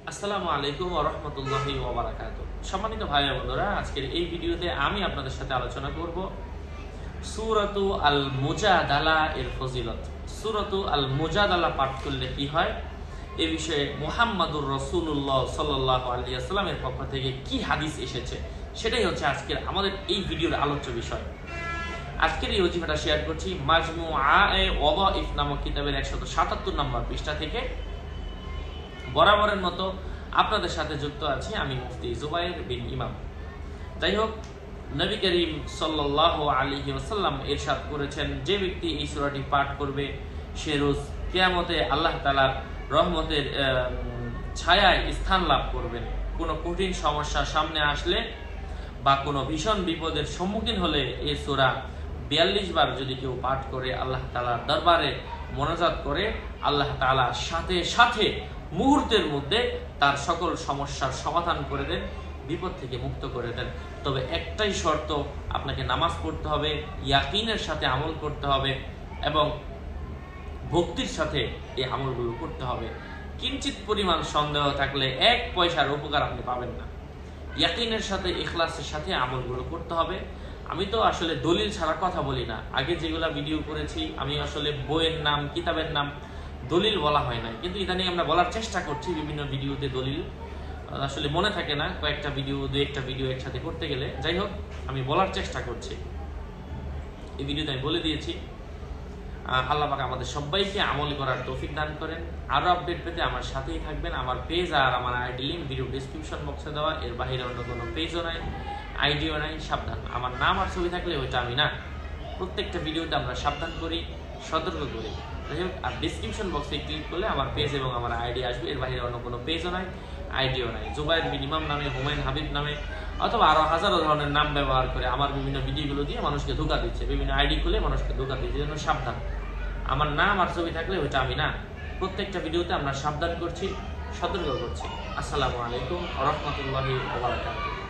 আসসালামু আলাইকুম ওয়া রাহমাতুল্লাহি ওয়া বারাকাতুহু। সম্মানিত ভাই ও বন্ধুরা, আজকের এই ভিডিওতে আমি আপনাদের সাথে আলোচনা করব সূরাতু আল মুজাদালা এর ফজিলত। সূরাতু আল মুজাদালা পাঠ করলে কি হয়, এই বিষয়ে মুহাম্মাদুর রাসূলুল্লাহ সাল্লাল্লাহু আলাইহি ওয়াসাল্লামের পক্ষ থেকে কি হাদিস এসেছে, সেটাই হচ্ছে আজকের আমাদের এই ভিডিওর আলোচ্য বিষয়। আজকের এই ওজিফাটা শেয়ার করছি মাজমুআয়ে ওয়াদাইফ নামক কিতাবের 177 নম্বর পৃষ্ঠা থেকে। বরাবরের মতো আপনাদের সাথে যুক্ত আছি আমি মুফতি জুবায়ের বিন ইমাম। যাই হোক, নবী করিম সাল্লাল্লাহু আলাইহি ওয়াসাল্লাম ইরশাদ করেছেন, যে ব্যক্তি এই সূরাটি পাঠ করবে সে রোজ কিয়ামতে আল্লাহ তাআলার রহমতের ছায়ায় স্থান লাভ করবেন। কোনো কঠিন সমস্যা সামনে আসলে বা কোনো ভীষণ বিপদের সম্মুখীন হলে এই সূরা 42 বার যদি কেউ পাঠ করে আল্লাহ তাআলার দরবারে মোনাজাত করে, আল্লাহ তাআলা সাথে সাথে মুহূর্তের মধ্যে তার সকল সমস্যার সমাধান করে দেন, বিপদ থেকে মুক্ত করে দেন। তবে একটাই শর্ত, আপনাকে নামাজ পড়তে হবে, ইয়াকিনের সাথে আমল করতে হবে এবং ভক্তির সাথে এই আমলগুলো করতে হবে। কিঞ্চিত পরিমাণ সন্দেহ থাকলে 1 পয়সার উপকার আপনি পাবেন না। ইয়াকিনের সাথে ইখলাসের সাথে আমলগুলো করতে হবে। আমি তো আসলে দলিল ছাড়া কথা বলি না। আগে যেগুলা ভিডিও করেছি আমি আসলে বইয়ের নাম, কিতাবের নাম, দলিল বলা হয় না, কিন্তু ইদানিং আমরা বলার চেষ্টা করছি বিভিন্ন ভিডিওতে দলিল আসলে মনে থাকে না, কয়েকটা ভিডিও, 2-1টা ভিডিও একসাথে করতে গেলে। যাই হোক, আমি বলার চেষ্টা করছি। এই ভিডিওতে আমি বলে দিয়েছি। আল্লাহ পাক আমাদের সবাইকে আমল করার তৌফিক দান করেন। আরো আপডেট পেতে আমার সাথেই থাকবেন। আমার পেজ আর আমার আইডি লিঙ্ক ভিডিও ডেসক্রিপশন বক্সে দেওয়া। এর বাইরে অন্য কোনো পেজও নাই, আইডিও নাই। সাবধান, আমার নাম আর ছবি থাকলে ওইটা আমি না। প্রত্যেকটা ভিডিওতে আমরা সাবধান করি, সতর্ক করি। যাই হোক, আর ডিসক্রিপশন বক্সে ক্লিক করলে আমার পেজ এবং আমার আইডি আসবে। এর বাইরে অন্য কোনো পেজও নাই, আইডিও নাই। জুবায়ের বিন ইমাম নামে, হুমায়ুন হাবিব নামে অথবা আরো হাজারো ধরনের নাম ব্যবহার করে আমার বিভিন্ন ভিডিওগুলো দিয়ে মানুষকে ধোঁকা দিচ্ছে, বিভিন্ন আইডি খুলে মানুষকে ধোঁকা দিচ্ছে। এই জন্য সাবধান, আমার নাম আর ছবি থাকলে ওইটা আমি না। প্রত্যেকটা ভিডিওতে আমরা সাবধান করছি, সতর্ক করছি। আসসালামু আলাইকুম ওয়া রাহমাতুল্লাহি ওয়া বারাকাতুহু।